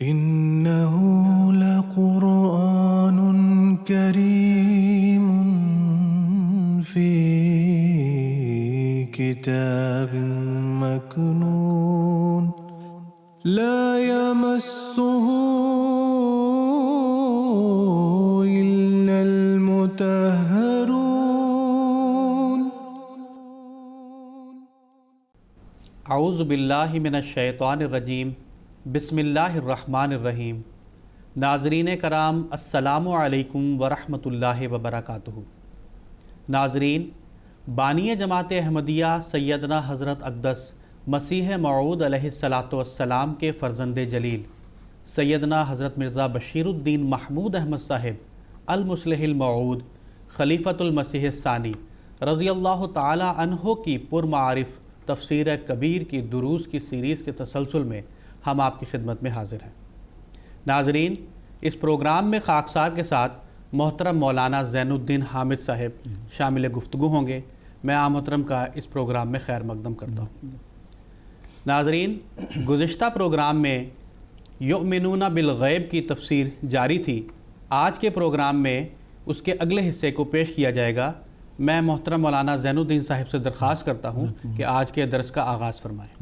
إنه لقرآن كريم في كتاب مكنون لا يمسه إلا المطهرون اعوذ باللہ من الشیطان الرجیم بسم اللہ الرحمن الرحیم۔ ناظرین کرام السلام علیکم ورحمۃ اللہ وبرکاتہ۔ ناظرین، بانی جماعت احمدیہ سیدنا حضرت اقدس مسیح موعود علیہ السلام کے فرزند جلیل سیدنا حضرت مرزا بشیر الدین محمود احمد صاحب المصلح الموعود خلیفۃ المسیح الثانی رضی اللہ تعالی عنہ کی پرمعارف تفسیر کبیر کی دروس کی سیریز کے تسلسل میں ہم آپ کی خدمت میں حاضر ہیں۔ ناظرین، اس پروگرام میں خاکسار کے ساتھ محترم مولانا زین الدین حامد صاحب شامل گفتگو ہوں گے۔ میں آپ محترم کا اس پروگرام میں خیر مقدم کرتا ہوں۔ ناظرین، گزشتہ پروگرام میں یؤمنون بالغیب کی تفسیر جاری تھی۔ آج کے پروگرام میں اس کے اگلے حصے کو پیش کیا جائے گا۔ میں محترم مولانا زین الدین صاحب سے درخواست کرتا ہوں کہ آج کے درس کا آغاز فرمائیں۔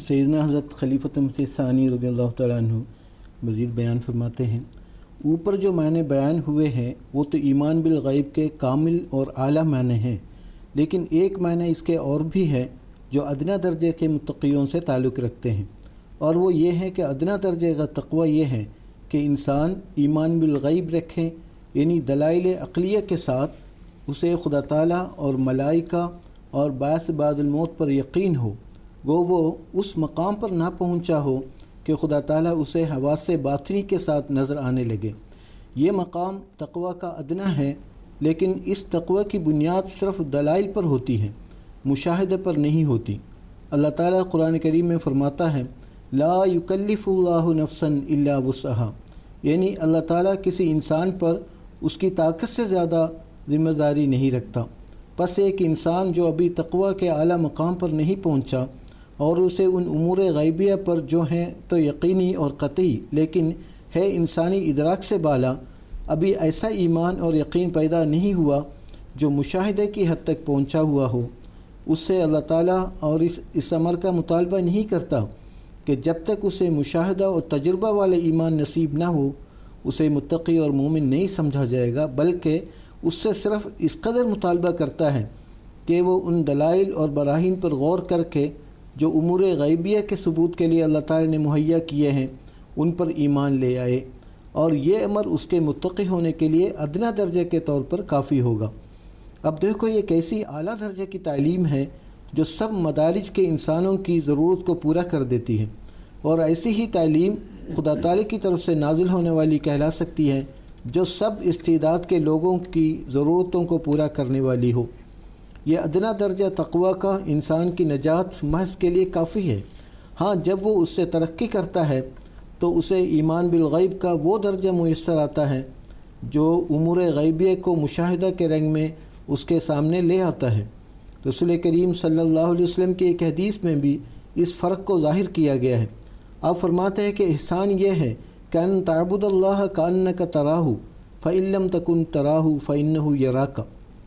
سیدنا حضرت خلیفۃ المسیح الثانی رضی اللہ تعالیٰ عنہ مزید بیان فرماتے ہیں، اوپر جو معنی بیان ہوئے ہیں وہ تو ایمان بالغیب کے کامل اور اعلیٰ معنی ہیں، لیکن ایک معنی اس کے اور بھی ہے جو ادنا درجے کے متقیوں سے تعلق رکھتے ہیں، اور وہ یہ ہے کہ ادنا درجے کا تقوی یہ ہے کہ انسان ایمان بالغیب رکھیں، یعنی دلائل عقلیہ کے ساتھ اسے خدا تعالیٰ اور ملائکہ اور بعث بعد الموت پر یقین ہو، وہ اس مقام پر نہ پہنچا ہو کہ خدا تعالیٰ اسے حواس باطنی کے ساتھ نظر آنے لگے۔ یہ مقام تقوی کا ادنا ہے، لیکن اس تقوی کی بنیاد صرف دلائل پر ہوتی ہے، مشاہدہ پر نہیں ہوتی۔ اللہ تعالیٰ قرآن کریم میں فرماتا ہے لا یکلف اللہ نفسا الا وسعہا، یعنی اللہ تعالیٰ کسی انسان پر اس کی طاقت سے زیادہ ذمہ داری نہیں رکھتا۔ پس ایک انسان جو ابھی تقوی کے اعلیٰ مقام پر نہیں پہنچا اور اسے ان امور غیبیہ پر جو ہیں تو یقینی اور قطعی لیکن ہے انسانی ادراک سے بالا، ابھی ایسا ایمان اور یقین پیدا نہیں ہوا جو مشاہدے کی حد تک پہنچا ہوا ہو، اس سے اللہ تعالیٰ اور اس امر کا مطالبہ نہیں کرتا کہ جب تک اسے مشاہدہ اور تجربہ والا ایمان نصیب نہ ہو اسے متقی اور مومن نہیں سمجھا جائے گا، بلکہ اس سے صرف اس قدر مطالبہ کرتا ہے کہ وہ ان دلائل اور براہین پر غور کر کے جو امور غیبیہ کے ثبوت کے لیے اللہ تعالی نے مہیا کیے ہیں ان پر ایمان لے آئے، اور یہ امر اس کے متقی ہونے کے لیے ادنا درجے کے طور پر کافی ہوگا۔ اب دیکھو یہ کیسی اعلیٰ درجے کی تعلیم ہے جو سب مدارج کے انسانوں کی ضرورت کو پورا کر دیتی ہے، اور ایسی ہی تعلیم خدا تعالی کی طرف سے نازل ہونے والی کہلا سکتی ہے جو سب استعداد کے لوگوں کی ضرورتوں کو پورا کرنے والی ہو۔ یہ ادنا درجہ تقوی کا انسان کی نجات محض کے لیے کافی ہے۔ ہاں، جب وہ اس سے ترقی کرتا ہے تو اسے ایمان بالغیب کا وہ درجہ میسر آتا ہے جو امور غیبیہ کو مشاہدہ کے رنگ میں اس کے سامنے لے آتا ہے۔ رسول کریم صلی اللہ علیہ وسلم کی ایک حدیث میں بھی اس فرق کو ظاہر کیا گیا ہے۔ آپ فرماتے ہیں کہ احسان یہ ہے کہ ان تعبد اللہ کانک تراہ فإن لم تکن تراہ فإنہ یراک،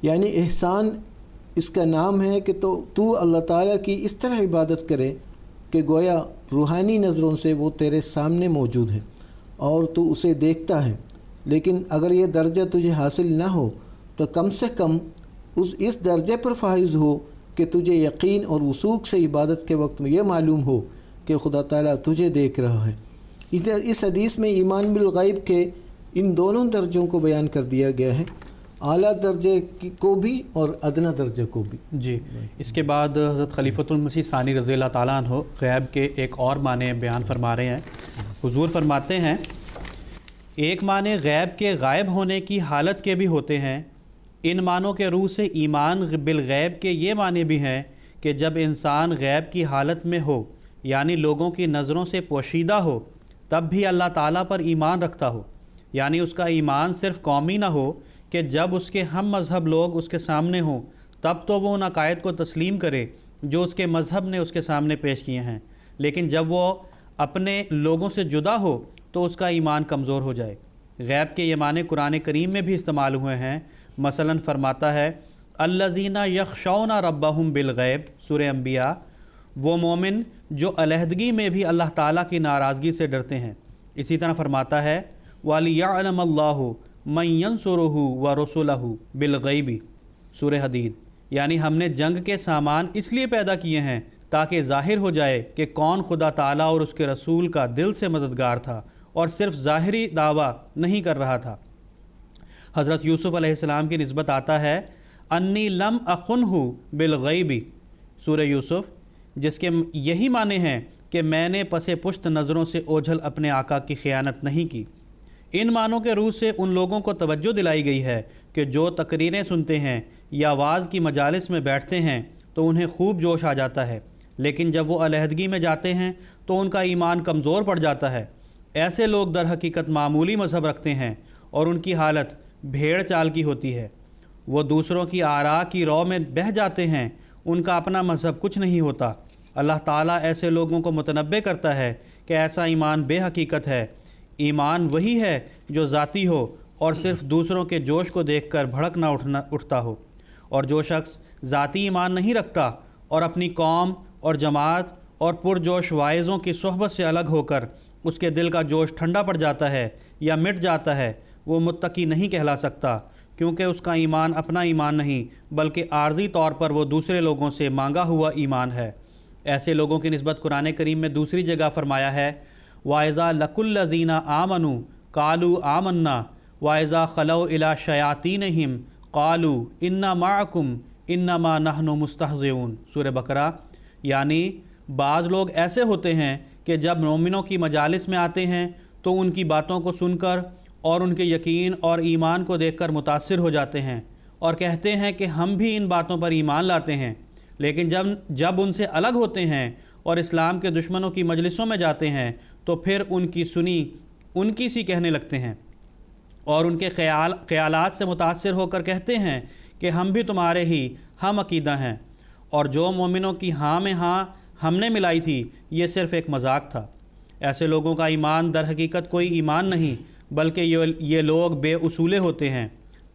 یعنی احسان اس کا نام ہے کہ تو اللہ تعالیٰ کی اس طرح عبادت کرے کہ گویا روحانی نظروں سے وہ تیرے سامنے موجود ہے اور تو اسے دیکھتا ہے، لیکن اگر یہ درجہ تجھے حاصل نہ ہو تو کم سے کم اس درجے پر فائز ہو کہ تجھے یقین اور وثوق سے عبادت کے وقت میں یہ معلوم ہو کہ خدا تعالیٰ تجھے دیکھ رہا ہے۔ اس حدیث میں ایمان بالغیب کے ان دونوں درجوں کو بیان کر دیا گیا ہے، اعلیٰ درجے کو بھی اور ادنا درجے کو بھی۔ جی، اس کے بعد حضرت خلیفۃ المسیح ثانی رضی اللہ تعالیٰ عنہ غیب کے ایک اور معنی بیان فرما رہے ہیں۔ حضور فرماتے ہیں ایک معنی غیب کے غائب ہونے کی حالت کے بھی ہوتے ہیں۔ ان معنوں کے روح سے ایمان بالغیب کے یہ معنی بھی ہیں کہ جب انسان غیب کی حالت میں ہو، یعنی لوگوں کی نظروں سے پوشیدہ ہو، تب بھی اللہ تعالیٰ پر ایمان رکھتا ہو، یعنی اس کا ایمان صرف قومی نہ ہو کہ جب اس کے ہم مذہب لوگ اس کے سامنے ہوں تب تو وہ ان عقائد کو تسلیم کرے جو اس کے مذہب نے اس کے سامنے پیش کیے ہیں، لیکن جب وہ اپنے لوگوں سے جدا ہو تو اس کا ایمان کمزور ہو جائے۔ غیب کے یہ معنی قرآن کریم میں بھی استعمال ہوئے ہیں۔ مثلاً فرماتا ہے الذین یخشون ربہم بالغیب، سورہ انبیاء، وہ مومن جو علیحدگی میں بھی اللہ تعالیٰ کی ناراضگی سے ڈرتے ہیں۔ اسی طرح فرماتا ہے وَلِيَعْلَمَ اللَّهُ مَن يَنْصُرُهُ وَرُسُلَهُ بِالْغَيْبِ، سورہ حدید، یعنی ہم نے جنگ کے سامان اس لیے پیدا کیے ہیں تاکہ ظاہر ہو جائے کہ کون خدا تعالیٰ اور اس کے رسول کا دل سے مددگار تھا اور صرف ظاہری دعویٰ نہیں کر رہا تھا۔ حضرت یوسف علیہ السلام کی نسبت آتا ہے انی لم اخنہ بالغیب، سورہ یوسف، جس کے یہی معنی ہیں کہ میں نے پس پشت نظروں سے اوجھل اپنے آقا کی خیانت نہیں کی۔ ان معنوں کے روح سے ان لوگوں کو توجہ دلائی گئی ہے کہ جو تقریریں سنتے ہیں یا واعظ کی مجالس میں بیٹھتے ہیں تو انہیں خوب جوش آ جاتا ہے، لیکن جب وہ علیحدگی میں جاتے ہیں تو ان کا ایمان کمزور پڑ جاتا ہے۔ ایسے لوگ در حقیقت معمولی مذہب رکھتے ہیں اور ان کی حالت بھیڑ چال کی ہوتی ہے۔ وہ دوسروں کی آراء کی رو میں بہہ جاتے ہیں، ان کا اپنا مذہب کچھ نہیں ہوتا۔ اللہ تعالیٰ ایسے لوگوں کو متنبہ کرتا ہے کہ ایسا ایمان بے حقیقت ہے۔ ایمان وہی ہے جو ذاتی ہو اور صرف دوسروں کے جوش کو دیکھ کر بھڑک نہ اٹھتا ہو، اور جو شخص ذاتی ایمان نہیں رکھتا اور اپنی قوم اور جماعت اور پرجوش واعظوں کی صحبت سے الگ ہو کر اس کے دل کا جوش ٹھنڈا پڑ جاتا ہے یا مٹ جاتا ہے، وہ متقی نہیں کہلا سکتا، کیونکہ اس کا ایمان اپنا ایمان نہیں بلکہ عارضی طور پر وہ دوسرے لوگوں سے مانگا ہوا ایمان ہے۔ ایسے لوگوں کی نسبت قرآن کریم میں دوسری جگہ فرمایا ہے وَإِذَا لَقُوا الَّذِينَ آمَنُوا قَالُوا آمَنَّا وَإِذَا خَلَوْا إِلَىٰ شَيَاطِينِهِمْ قَالُوا إِنَّا مَعَكُمْ إِنَّمَا نَحْنُ مُسْتَهْزِئُونَ، سورہ بقرہ، یعنی بعض لوگ ایسے ہوتے ہیں کہ جب مومنوں کی مجالس میں آتے ہیں تو ان کی باتوں کو سن کر اور ان کے یقین اور ایمان کو دیکھ کر متاثر ہو جاتے ہیں اور کہتے ہیں کہ ہم بھی ان باتوں پر ایمان لاتے ہیں، لیکن جب ان سے الگ ہوتے ہیں اور اسلام کے دشمنوں کی مجلسوں میں جاتے ہیں تو پھر ان کی سنی ان کی سی کہنے لگتے ہیں اور ان کے خیالات سے متاثر ہو کر کہتے ہیں کہ ہم بھی تمہارے ہی ہم عقیدہ ہیں، اور جو مومنوں کی ہاں میں ہاں ہم نے ملائی تھی یہ صرف ایک مذاق تھا۔ ایسے لوگوں کا ایمان در حقیقت کوئی ایمان نہیں بلکہ یہ لوگ بے اصولے ہوتے ہیں۔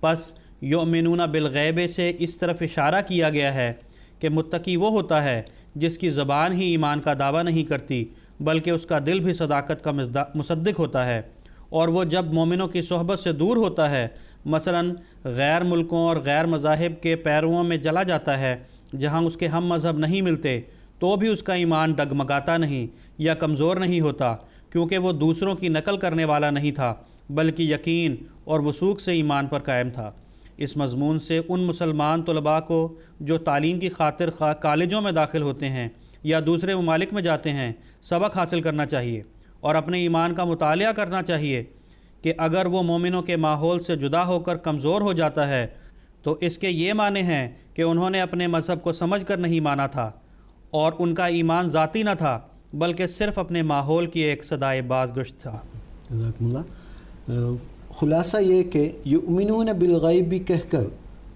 پس یؤمنون بالغیب سے اس طرف اشارہ کیا گیا ہے کہ متقی وہ ہوتا ہے جس کی زبان ہی ایمان کا دعویٰ نہیں کرتی بلکہ اس کا دل بھی صداقت کا مصدق ہوتا ہے، اور وہ جب مومنوں کی صحبت سے دور ہوتا ہے، مثلاً غیر ملکوں اور غیر مذاہب کے پیرووں میں چلا جاتا ہے جہاں اس کے ہم مذہب نہیں ملتے، تو بھی اس کا ایمان ڈگمگاتا نہیں یا کمزور نہیں ہوتا، کیونکہ وہ دوسروں کی نقل کرنے والا نہیں تھا بلکہ یقین اور وثوق سے ایمان پر قائم تھا۔ اس مضمون سے ان مسلمان طلباء کو جو تعلیم کی خاطر کالجوں میں داخل ہوتے ہیں یا دوسرے ممالک میں جاتے ہیں سبق حاصل کرنا چاہیے اور اپنے ایمان کا مطالعہ کرنا چاہیے کہ اگر وہ مومنوں کے ماحول سے جدا ہو کر کمزور ہو جاتا ہے تو اس کے یہ معنی ہیں کہ انہوں نے اپنے مذہب کو سمجھ کر نہیں مانا تھا اور ان کا ایمان ذاتی نہ تھا بلکہ صرف اپنے ماحول کی ایک صدائے بازگشت تھا۔ جزاکم اللہ۔ خلاصہ یہ کہ یؤمنون بالغیب بھی کہہ کر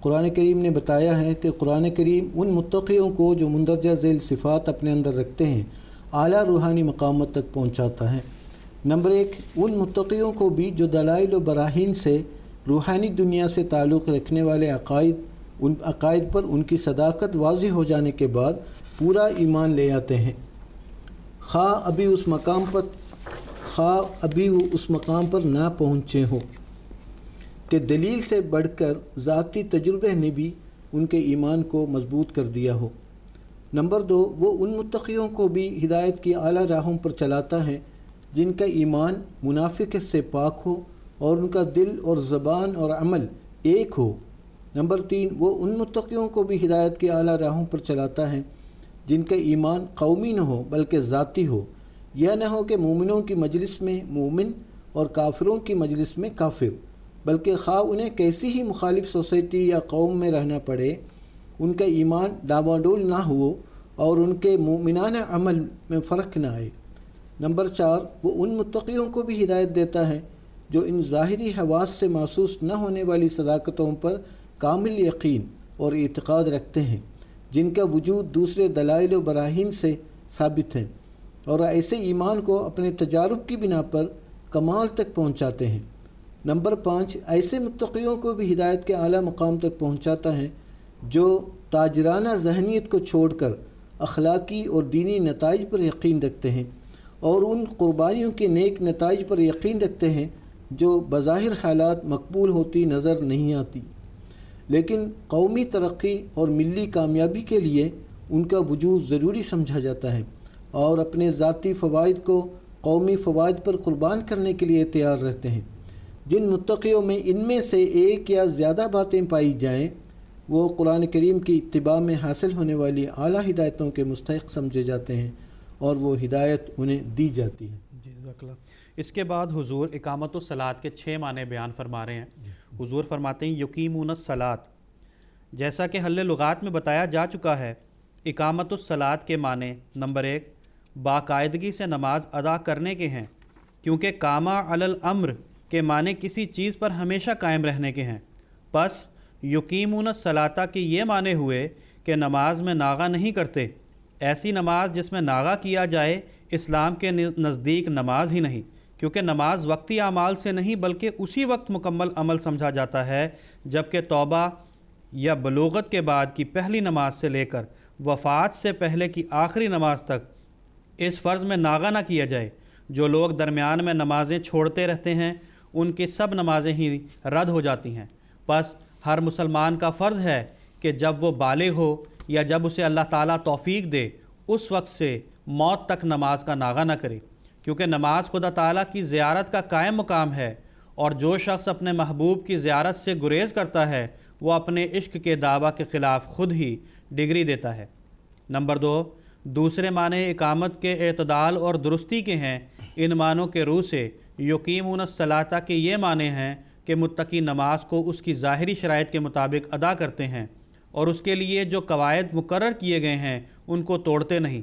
قرآن کریم نے بتایا ہے کہ قرآن کریم ان متقیوں کو جو مندرجہ ذیل صفات اپنے اندر رکھتے ہیں اعلیٰ روحانی مقامات تک پہنچاتا ہے۔ نمبر 1، ان متقیوں کو بھی جو دلائل و براہین سے روحانی دنیا سے تعلق رکھنے والے ان عقائد پر ان کی صداقت واضح ہو جانے کے بعد پورا ایمان لے آتے ہیں، خواہ ابھی وہ اس مقام پر نہ پہنچے ہوں کہ دلیل سے بڑھ کر ذاتی تجربے نے بھی ان کے ایمان کو مضبوط کر دیا ہو۔ نمبر 2، وہ ان متقیوں کو بھی ہدایت کی اعلیٰ راہوں پر چلاتا ہے جن کا ایمان منافقت سے پاک ہو اور ان کا دل اور زبان اور عمل ایک ہو۔ نمبر 3، وہ ان متقیوں کو بھی ہدایت کی اعلیٰ راہوں پر چلاتا ہے جن کا ایمان قومی نہ ہو بلکہ ذاتی ہو، یہ نہ ہو کہ مومنوں کی مجلس میں مومن اور کافروں کی مجلس میں کافر، بلکہ خواہ انہیں کیسی ہی مخالف سوسائٹی یا قوم میں رہنا پڑے ان کا ایمان ڈاواڈول نہ ہو اور ان کے مومنانہ عمل میں فرق نہ آئے۔ نمبر 4، وہ ان متقیوں کو بھی ہدایت دیتا ہے جو ان ظاہری حواس سے محسوس نہ ہونے والی صداقتوں پر کامل یقین اور اعتقاد رکھتے ہیں جن کا وجود دوسرے دلائل و براہین سے ثابت ہے، اور ایسے ایمان کو اپنے تجارب کی بنا پر کمال تک پہنچاتے ہیں۔ نمبر 5، ایسے متقیوں کو بھی ہدایت کے اعلیٰ مقام تک پہنچاتا ہے جو تاجرانہ ذہنیت کو چھوڑ کر اخلاقی اور دینی نتائج پر یقین رکھتے ہیں اور ان قربانیوں کے نیک نتائج پر یقین رکھتے ہیں جو بظاہر حالات مقبول ہوتی نظر نہیں آتی، لیکن قومی ترقی اور ملی کامیابی کے لیے ان کا وجود ضروری سمجھا جاتا ہے، اور اپنے ذاتی فوائد کو قومی فوائد پر قربان کرنے کے لیے تیار رہتے ہیں۔ جن متقیوں میں ان میں سے ایک یا زیادہ باتیں پائی جائیں وہ قرآن کریم کی اتباع میں حاصل ہونے والی اعلیٰ ہدایتوں کے مستحق سمجھے جاتے ہیں اور وہ ہدایت انہیں دی جاتی ہے۔ جزاک اللہ۔ اس کے بعد حضور اقامت الصلاۃ کے 6 معنی بیان فرما رہے ہیں۔ حضور فرماتے ہیں یقیمون الصلاۃ، جیسا کہ حل لغات میں بتایا جا چکا ہے، اقامت الصلاۃ کے معنی نمبر 1 باقاعدگی سے نماز ادا کرنے کے ہیں، کیونکہ قامہ علی الامر کے معنی کسی چیز پر ہمیشہ قائم رہنے کے ہیں۔ پس یقیمون الصلاۃ کے یہ معنی ہوئے کہ نماز میں ناغہ نہیں کرتے۔ ایسی نماز جس میں ناغہ کیا جائے اسلام کے نزدیک نماز ہی نہیں، کیونکہ نماز وقتی اعمال سے نہیں بلکہ اسی وقت مکمل عمل سمجھا جاتا ہے جبکہ توبہ یا بلوغت کے بعد کی پہلی نماز سے لے کر وفات سے پہلے کی آخری نماز تک اس فرض میں ناغہ نہ کیا جائے۔ جو لوگ درمیان میں نمازیں چھوڑتے رہتے ہیں ان کی سب نمازیں ہی رد ہو جاتی ہیں۔ پس ہر مسلمان کا فرض ہے کہ جب وہ بالغ ہو یا جب اسے اللہ تعالیٰ توفیق دے اس وقت سے موت تک نماز کا ناغہ نہ کرے، کیونکہ نماز خدا تعالیٰ کی زیارت کا قائم مقام ہے، اور جو شخص اپنے محبوب کی زیارت سے گریز کرتا ہے وہ اپنے عشق کے دعویٰ کے خلاف خود ہی ڈگری دیتا ہے۔ نمبر 2، دوسرے معنی اقامت کے اعتدال اور درستی کے ہیں۔ ان معنوں کے روح سے یقیمون الصلاۃ کے یہ معنی ہیں کہ متقی نماز کو اس کی ظاہری شرائط کے مطابق ادا کرتے ہیں اور اس کے لیے جو قواعد مقرر کیے گئے ہیں ان کو توڑتے نہیں۔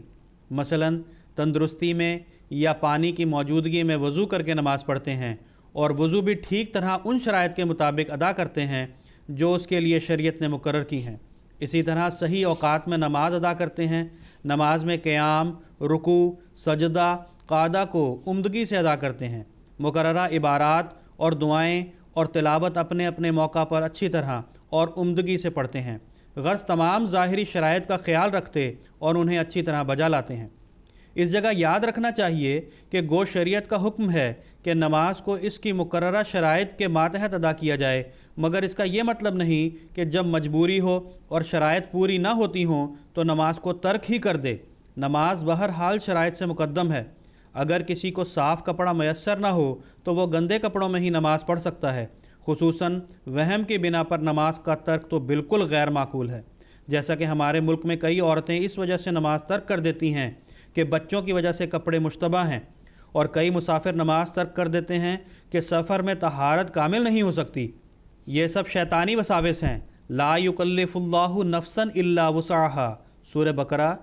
مثلاً تندرستی میں یا پانی کی موجودگی میں وضو کر کے نماز پڑھتے ہیں، اور وضو بھی ٹھیک طرح ان شرائط کے مطابق ادا کرتے ہیں جو اس کے لیے شریعت نے مقرر کی ہیں۔ اسی طرح صحیح اوقات میں نماز ادا کرتے ہیں۔ نماز میں قیام، رکوع، سجدہ، قعدہ کو عمدگی سے ادا کرتے ہیں۔ مقررہ عبارات اور دعائیں اور تلاوت اپنے اپنے موقع پر اچھی طرح اور عمدگی سے پڑھتے ہیں، غرض تمام ظاہری شرائط کا خیال رکھتے اور انہیں اچھی طرح بجا لاتے ہیں۔ اس جگہ یاد رکھنا چاہیے کہ گو شریعت کا حکم ہے کہ نماز کو اس کی مقررہ شرائط کے ماتحت ادا کیا جائے، مگر اس کا یہ مطلب نہیں کہ جب مجبوری ہو اور شرائط پوری نہ ہوتی ہوں تو نماز کو ترک ہی کر دے۔ نماز بہرحال شرائط سے مقدم ہے۔ اگر کسی کو صاف کپڑا میسر نہ ہو تو وہ گندے کپڑوں میں ہی نماز پڑھ سکتا ہے، خصوصاً وہم کی بنا پر نماز کا ترک تو بالکل غیر معقول ہے، جیسا کہ ہمارے ملک میں کئی عورتیں اس وجہ سے نماز ترک کر دیتی ہیں کہ بچوں کی وجہ سے کپڑے مشتبہ ہیں، اور کئی مسافر نماز ترک کر دیتے ہیں کہ سفر میں طہارت کامل نہیں ہو سکتی۔ یہ سب شیطانی وساوس ہیں۔ لا یکلف اللہ نفسا الا وسعها، سورہ بقرہ۔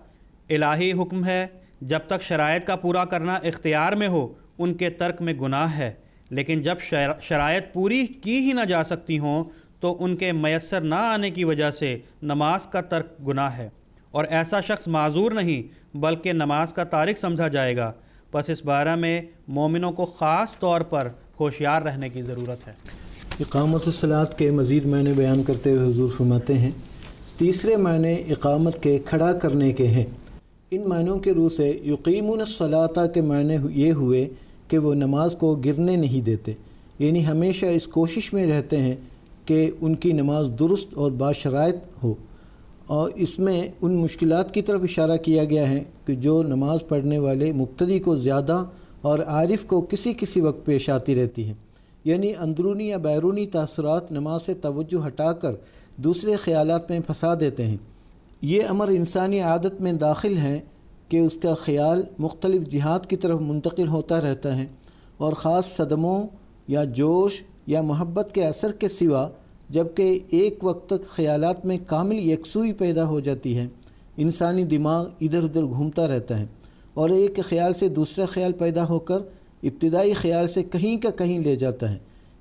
الہی حکم ہے جب تک شرائط کا پورا کرنا اختیار میں ہو ان کے ترک میں گناہ ہے، لیکن جب شرائط پوری کی ہی نہ جا سکتی ہوں تو ان کے میسر نہ آنے کی وجہ سے نماز کا ترک گناہ ہے، اور ایسا شخص معذور نہیں بلکہ نماز کا تارک سمجھا جائے گا۔ پس اس بارے میں مومنوں کو خاص طور پر ہوشیار رہنے کی ضرورت ہے۔ اقامت الصلاۃ کے مزید معنی بیان کرتے ہوئے حضور فرماتے ہیں، تیسرے معنی اقامت کے کھڑا کرنے کے ہیں۔ ان معنوں کے روح سے یقیمون الصلاۃ کے معنی یہ ہوئے کہ وہ نماز کو گرنے نہیں دیتے، یعنی ہمیشہ اس کوشش میں رہتے ہیں کہ ان کی نماز درست اور باشرائط ہو، اور اس میں ان مشکلات کی طرف اشارہ کیا گیا ہے کہ جو نماز پڑھنے والے مقتدی کو زیادہ اور عارف کو کسی کسی وقت پیش آتی رہتی ہیں، یعنی اندرونی یا بیرونی تاثرات نماز سے توجہ ہٹا کر دوسرے خیالات میں پھنسا دیتے ہیں۔ یہ امر انسانی عادت میں داخل ہے کہ اس کا خیال مختلف جہات کی طرف منتقل ہوتا رہتا ہے، اور خاص صدموں یا جوش یا محبت کے اثر کے سوا جبکہ ایک وقت تک خیالات میں کامل یکسوئی پیدا ہو جاتی ہے، انسانی دماغ ادھر ادھر گھومتا رہتا ہے اور ایک خیال سے دوسرا خیال پیدا ہو کر ابتدائی خیال سے کہیں کا کہیں لے جاتا ہے۔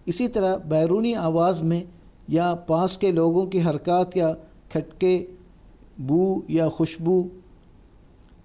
اسی طرح بیرونی آواز میں یا پاس کے لوگوں کی حرکات یا کھٹکے، بو یا خوشبو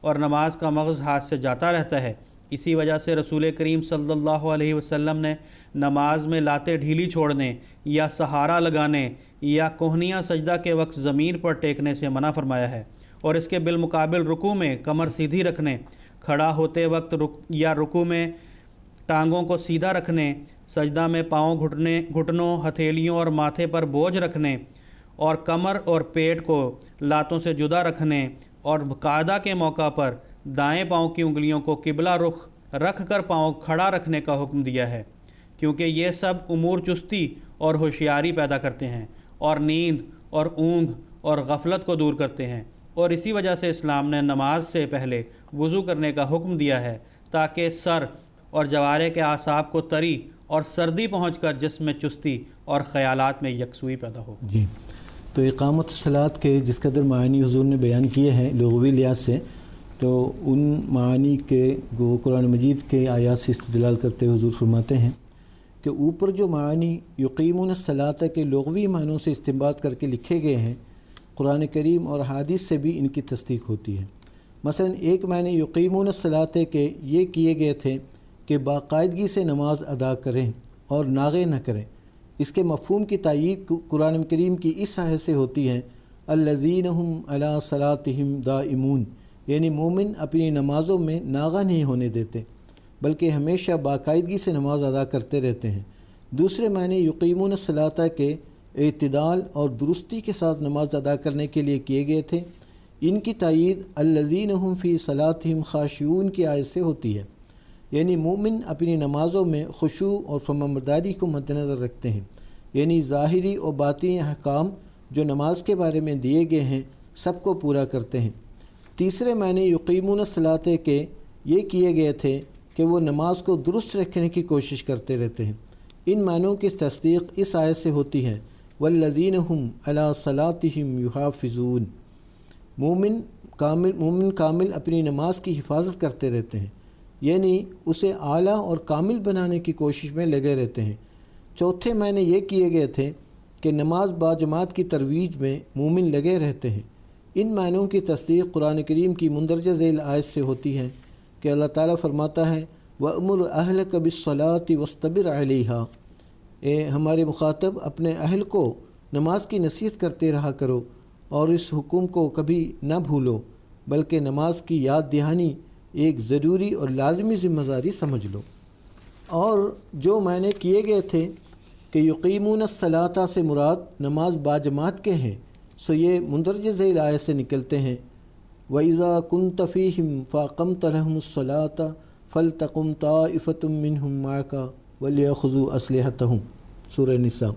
اور نماز کا مغز ہاتھ سے جاتا رہتا ہے۔ اسی وجہ سے رسول کریم صلی اللہ علیہ وسلم نے نماز میں لاتے ڈھیلی چھوڑنے یا سہارا لگانے یا کوہنیاں سجدہ کے وقت زمین پر ٹیکنے سے منع فرمایا ہے، اور اس کے بالمقابل رکوع میں کمر سیدھی رکھنے، کھڑا ہوتے وقت یا رکوع میں ٹانگوں کو سیدھا رکھنے، سجدہ میں پاؤں گھٹنوں، ہتھیلیوں اور ماتھے پر بوجھ رکھنے، اور کمر اور پیٹ کو لاتوں سے جدا رکھنے، اور قعدہ کے موقع پر دائیں پاؤں کی انگلیوں کو قبلہ رخ رکھ کر پاؤں کھڑا رکھنے کا حکم دیا ہے، کیونکہ یہ سب امور چستی اور ہوشیاری پیدا کرتے ہیں اور نیند اور اونگ اور غفلت کو دور کرتے ہیں۔ اور اسی وجہ سے اسلام نے نماز سے پہلے وضو کرنے کا حکم دیا ہے تاکہ سر اور جوارے کے اعصاب کو تری اور سردی پہنچ کر جسم میں چستی اور خیالات میں یکسوئی پیدا ہو۔ جی، تو اقامت الصلاۃ کے جس قدر معانی حضور نے بیان کیے ہیں لغوی لحاظ سے، تو ان معانی کے قرآن مجید کے آیات سے استدلال کرتے ہوئے حضور فرماتے ہیں کہ اوپر جو معانی یقیمون الصلاۃ کے لغوی معنوں سے استنباط کر کے لکھے گئے ہیں، قرآن کریم اور حدیث سے بھی ان کی تصدیق ہوتی ہے۔ مثلا ایک معنی یقیمون الصلاۃ کے یہ کیے گئے تھے کہ باقاعدگی سے نماز ادا کریں اور ناغے نہ کریں۔ اس کے مفہوم کی تائید قرآن کریم کی اس آیت سے ہوتی ہے، الذین ھم علی صلاتہم دائمون، یعنی مومن اپنی نمازوں میں ناغہ نہیں ہونے دیتے بلکہ ہمیشہ باقاعدگی سے نماز ادا کرتے رہتے ہیں۔ دوسرے معنی یقیمون الصلاۃ کے اعتدال اور درستی کے ساتھ نماز ادا کرنے کے لیے کیے گئے تھے۔ ان کی تائید الذین ھم فی صلاتہم خاشعون کی آیت سے ہوتی ہے، یعنی مومن اپنی نمازوں میں خشوع اور فرمانبرداری کو مد نظر رکھتے ہیں، یعنی ظاہری اور باطنی احکام جو نماز کے بارے میں دیے گئے ہیں سب کو پورا کرتے ہیں۔ تیسرے معنی یقیمون الصلاۃ کے یہ کیے گئے تھے کہ وہ نماز کو درست رکھنے کی کوشش کرتے رہتے ہیں۔ ان معنوں کی تصدیق اس آیت سے ہوتی ہے، والذین ھم علی صلاتہم یحافظون، مومن کامل اپنی نماز کی حفاظت کرتے رہتے ہیں، یعنی اسے اعلیٰ اور کامل بنانے کی کوشش میں لگے رہتے ہیں۔ چوتھے معنی یہ کیے گئے تھے کہ نماز باجماعت کی ترویج میں مومن لگے رہتے ہیں۔ ان معنوں کی تصدیق قرآن کریم کی مندرجہ ذیل آیت سے ہوتی ہے کہ اللہ تعالیٰ فرماتا ہے وَأْمُرْ أَهْلَكَ بِالصَّلَاةِ وَاسْتَبِرْ عَلَيْهَا، اے ہمارے مخاطب اپنے اہل کو نماز کی نصیحت کرتے رہا کرو اور اس حکم کو کبھی نہ بھولو، بلکہ نماز کی یاد دہانی ایک ضروری اور لازمی ذمہ داری سمجھ لو۔ اور جو معنی کیے گئے تھے کہ یقیمون الصلاۃ سے مراد نماز باجماعت کے ہیں، سو یہ مندرجہ ذیل آیت سے نکلتے ہیں، وَإِذَا كُنْتَ فِيهِمْ فَأَقَمْتَ لَهُمُ الصَّلَاةَ فَلْتَقُمْ طَائِفَةٌ مِّنْهُمْ مَعَكَ وَلْيَأْخُذُوا أَسْلِحَتَهُمْ، سورہ نساء،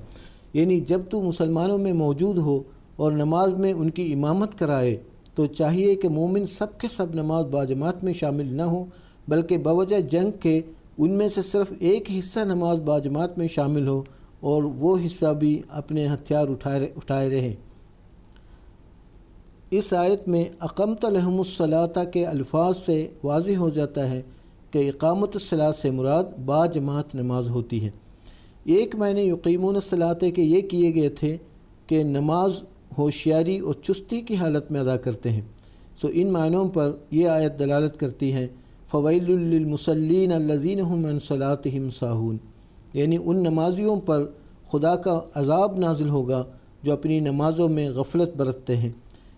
یعنی جب تو مسلمانوں میں موجود ہو اور نماز میں ان کی امامت کرائے تو چاہیے کہ مومن سب کے سب نماز باجماعت میں شامل نہ ہوں، بلکہ بوجہ جنگ کے ان میں سے صرف ایک حصہ نماز باجماعت میں شامل ہو اور وہ حصہ بھی اپنے ہتھیار اٹھائے رہیں۔ اس آیت میں اقمت لہم الصلاۃ کے الفاظ سے واضح ہو جاتا ہے کہ اقامت الصلاۃ سے مراد باجماعت نماز ہوتی ہے۔ ایک معنی یقیمون الصلاۃ کے یہ کیے گئے تھے کہ نماز ہوشیاری اور چستی کی حالت میں ادا کرتے ہیں، سو ان معنوں پر یہ آیت دلالت کرتی ہے فویل للمصلین الذین هم عن صلاتهم ساہون، یعنی ان نمازیوں پر خدا کا عذاب نازل ہوگا جو اپنی نمازوں میں غفلت برتتے ہیں،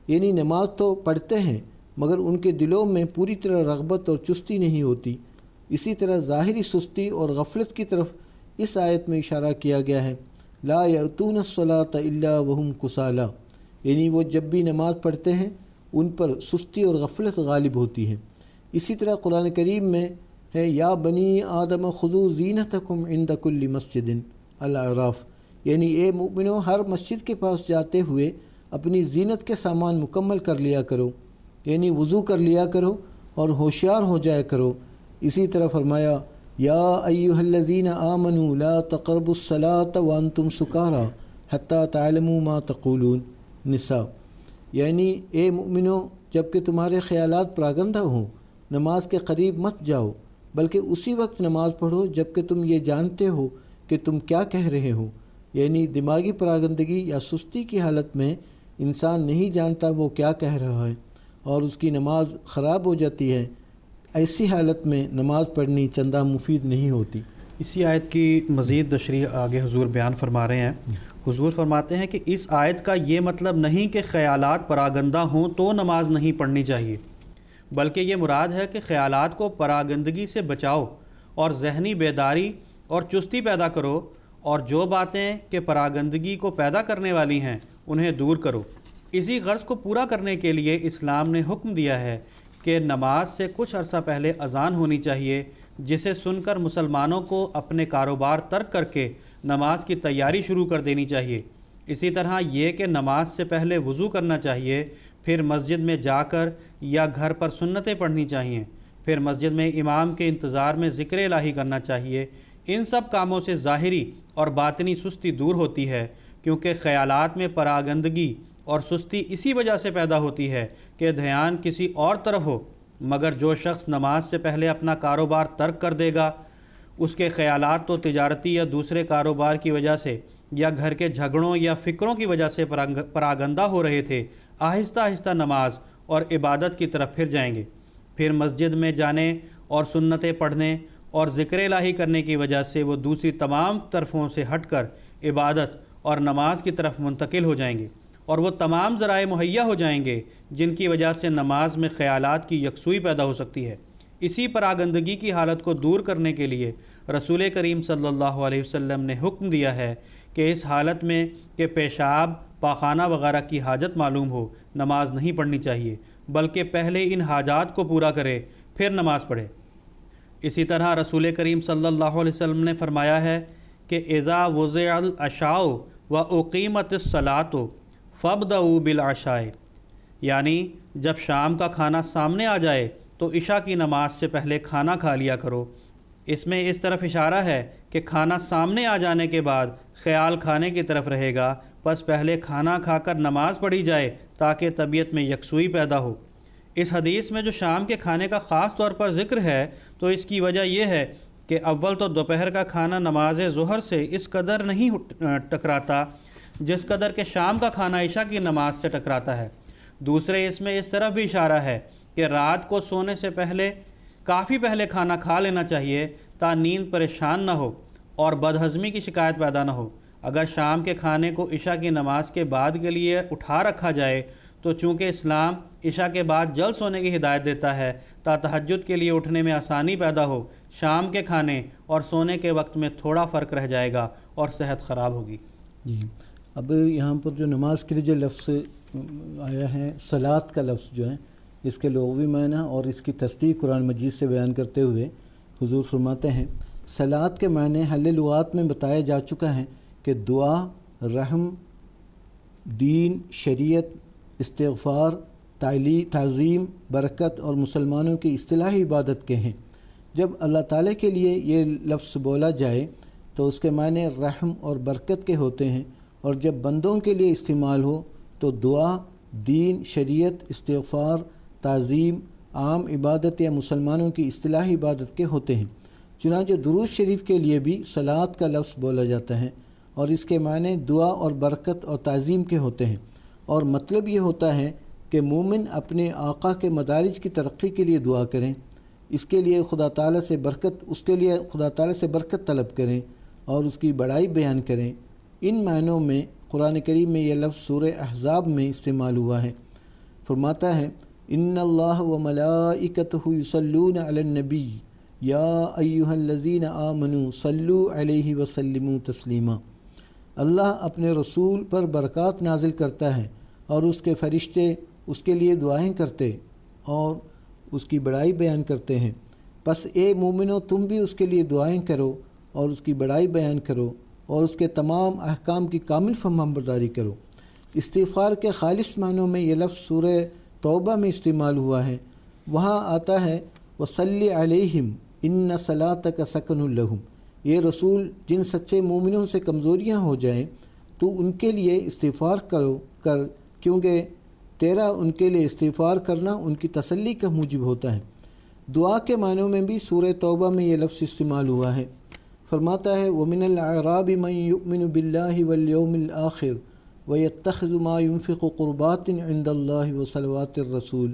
یعنی نماز تو پڑھتے ہیں مگر ان کے دلوں میں پوری طرح رغبت اور چستی نہیں ہوتی۔ اسی طرح ظاہری سستی اور غفلت کی طرف اس آیت میں اشارہ کیا گیا ہے، لا یأتون الصلاۃ الا وهم کسالی، یعنی وہ جب بھی نماز پڑھتے ہیں ان پر سستی اور غفلت غالب ہوتی ہے۔ اسی طرح قرآن کریم میں ہے یا بنی آدم خذوا زینتکم عند کل مسجد، الاعراف، یعنی اے مومنو ہر مسجد کے پاس جاتے ہوئے اپنی زینت کے سامان مکمل کر لیا کرو، یعنی وضو کر لیا کرو اور ہوشیار ہو جایا کرو۔ اسی طرح فرمایا یا ایھا الذین آمنوا لا تقربوا الصلاۃ وانتم سکارى حتی تعلموا ما تقولون، نساء، یعنی اے مومنو جب کہ تمہارے خیالات پراگندہ ہوں نماز کے قریب مت جاؤ، بلکہ اسی وقت نماز پڑھو جب کہ تم یہ جانتے ہو کہ تم کیا کہہ رہے ہو، یعنی دماغی پراگندگی یا سستی کی حالت میں انسان نہیں جانتا وہ کیا کہہ رہا ہے، اور اس کی نماز خراب ہو جاتی ہے، ایسی حالت میں نماز پڑھنی چندہ مفید نہیں ہوتی۔ اسی آیت کی مزید تشریح آگے حضور بیان فرما رہے ہیں۔ حضور فرماتے ہیں کہ اس آیت کا یہ مطلب نہیں کہ خیالات پراگندہ ہوں تو نماز نہیں پڑھنی چاہیے، بلکہ یہ مراد ہے کہ خیالات کو پراگندگی سے بچاؤ اور ذہنی بیداری اور چستی پیدا کرو، اور جو باتیں کہ پراگندگی کو پیدا کرنے والی ہیں انہیں دور کرو۔ اسی غرض کو پورا کرنے کے لیے اسلام نے حکم دیا ہے کہ نماز سے کچھ عرصہ پہلے اذان ہونی چاہیے، جسے سن کر مسلمانوں کو اپنے کاروبار ترک کر کے نماز کی تیاری شروع کر دینی چاہیے۔ اسی طرح یہ کہ نماز سے پہلے وضو کرنا چاہیے، پھر مسجد میں جا کر یا گھر پر سنتیں پڑھنی چاہیے، پھر مسجد میں امام کے انتظار میں ذکر الہی کرنا چاہیے۔ ان سب کاموں سے ظاہری اور باطنی سستی دور ہوتی ہے، کیونکہ خیالات میں پراگندگی اور سستی اسی وجہ سے پیدا ہوتی ہے کہ دھیان کسی اور طرف ہو، مگر جو شخص نماز سے پہلے اپنا کاروبار ترک کر دے گا، اس کے خیالات تو تجارتی یا دوسرے کاروبار کی وجہ سے یا گھر کے جھگڑوں یا فکروں کی وجہ سے پراگندہ ہو رہے تھے، آہستہ آہستہ نماز اور عبادت کی طرف پھر جائیں گے۔ پھر مسجد میں جانے اور سنتیں پڑھنے اور ذکر الہی کرنے کی وجہ سے وہ دوسری تمام طرفوں سے ہٹ کر عبادت اور نماز کی طرف منتقل ہو جائیں گے، اور وہ تمام ذرائع مہیا ہو جائیں گے جن کی وجہ سے نماز میں خیالات کی یکسوئی پیدا ہو سکتی ہے۔ اسی پراگندگی کی حالت کو دور کرنے کے لیے رسول کریم صلی اللہ علیہ وسلم نے حکم دیا ہے کہ اس حالت میں کہ پیشاب، پاخانہ وغیرہ کی حاجت معلوم ہو، نماز نہیں پڑھنی چاہیے، بلکہ پہلے ان حاجات کو پورا کرے پھر نماز پڑھے۔ اسی طرح رسول کریم صلی اللہ علیہ وسلم نے فرمایا ہے کہ اذا وضع العشاء واقیمت الصلاۃ فابدؤوا بالعشاء، یعنی جب شام کا کھانا سامنے آ جائے تو عشاء کی نماز سے پہلے کھانا کھا لیا کرو۔ اس میں اس طرف اشارہ ہے کہ کھانا سامنے آ جانے کے بعد خیال کھانے کی طرف رہے گا، پس پہلے کھانا کھا کر نماز پڑھی جائے تاکہ طبیعت میں یکسوئی پیدا ہو۔ اس حدیث میں جو شام کے کھانے کا خاص طور پر ذکر ہے تو اس کی وجہ یہ ہے کہ اول تو دوپہر کا کھانا نماز ظہر سے اس قدر نہیں ٹکراتا جس قدر کہ شام کا کھانا عشاء کی نماز سے ٹکراتا ہے۔ دوسرے اس میں اس طرف بھی اشارہ ہے کہ رات کو سونے سے پہلے کافی پہلے کھانا کھا لینا چاہیے تا نیند پریشان نہ ہو اور بدہضمی کی شکایت پیدا نہ ہو۔ اگر شام کے کھانے کو عشاء کی نماز کے بعد کے لیے اٹھا رکھا جائے تو چونکہ اسلام عشاء کے بعد جلد سونے کی ہدایت دیتا ہے تا تہجد کے لیے اٹھنے میں آسانی پیدا ہو، شام کے کھانے اور سونے کے وقت میں تھوڑا فرق رہ جائے گا اور صحت خراب ہوگی۔ جی، اب یہاں پر جو نماز کے لیے جو لفظ آیا ہے، صلاۃ کا لفظ جو ہے، اس کے لغوی معنی اور اس کی تصدیق قرآن مجید سے بیان کرتے ہوئے حضور فرماتے ہیں صلاۃ کے معنی حل لغات میں بتایا جا چکا ہے کہ دعا، رحم، دین، شریعت، استغفار، تعظیم، برکت اور مسلمانوں کی اصطلاحی عبادت کے ہیں۔ جب اللہ تعالیٰ کے لیے یہ لفظ بولا جائے تو اس کے معنی رحم اور برکت کے ہوتے ہیں، اور جب بندوں کے لیے استعمال ہو تو دعا، دین، شریعت، استغفار، تعظیم، عام عبادت یا مسلمانوں کی اصطلاحی عبادت کے ہوتے ہیں۔ چنانچہ درود شریف کے لیے بھی صلاۃ کا لفظ بولا جاتا ہے اور اس کے معنی دعا اور برکت اور تعظیم کے ہوتے ہیں، اور مطلب یہ ہوتا ہے کہ مومن اپنے آقا کے مدارج کی ترقی کے لیے دعا کریں، اس کے لیے خدا تعالیٰ سے برکت طلب کریں اور اس کی بڑائی بیان کریں۔ ان معنوں میں قرآن کریم میں یہ لفظ سورہ احزاب میں استعمال ہوا ہے۔ فرماتا ہے ان اللہ وملائکتہ یصلون علی النبی یا ایھا الذین آمنوا صلوا علیہ وسلموا تسلیما۔ اللہ اپنے رسول پر برکات نازل کرتا ہے اور اس کے فرشتے اس کے لیے دعائیں کرتے اور اس کی بڑائی بیان کرتے ہیں، پس اے مومنو تم بھی اس کے لیے دعائیں کرو اور اس کی بڑائی بیان کرو اور اس کے تمام احکام کی کامل فرمانبرداری کرو۔ استغفار کے خالص معنوں میں یہ لفظ سورہ توبہ میں استعمال ہوا ہے۔ وہاں آتا ہے وصلی علیہم ان صلاتک سکن لہم، یہ رسول جن سچے مومنوں سے کمزوریاں ہو جائیں تو ان کے لیے استغفار کر کیونکہ تیرا ان کے لیے استغفار کرنا ان کی تسلی کا موجب ہوتا ہے۔ دعا کے معنوں میں بھی سورہ توبہ میں یہ لفظ استعمال ہوا ہے۔ فرماتا ہے وَمِنَ الْأَعْرَابِ مَن يُؤْمِنُ بِاللَّهِ وَالْيَوْمِ الْآخِرِ وَيَتَّخِذُ مَا يُنْفِقُ قُرُبَاتٍ عِندَ اللَّهِ وَصَلَوَاتِ الرَّسُولِ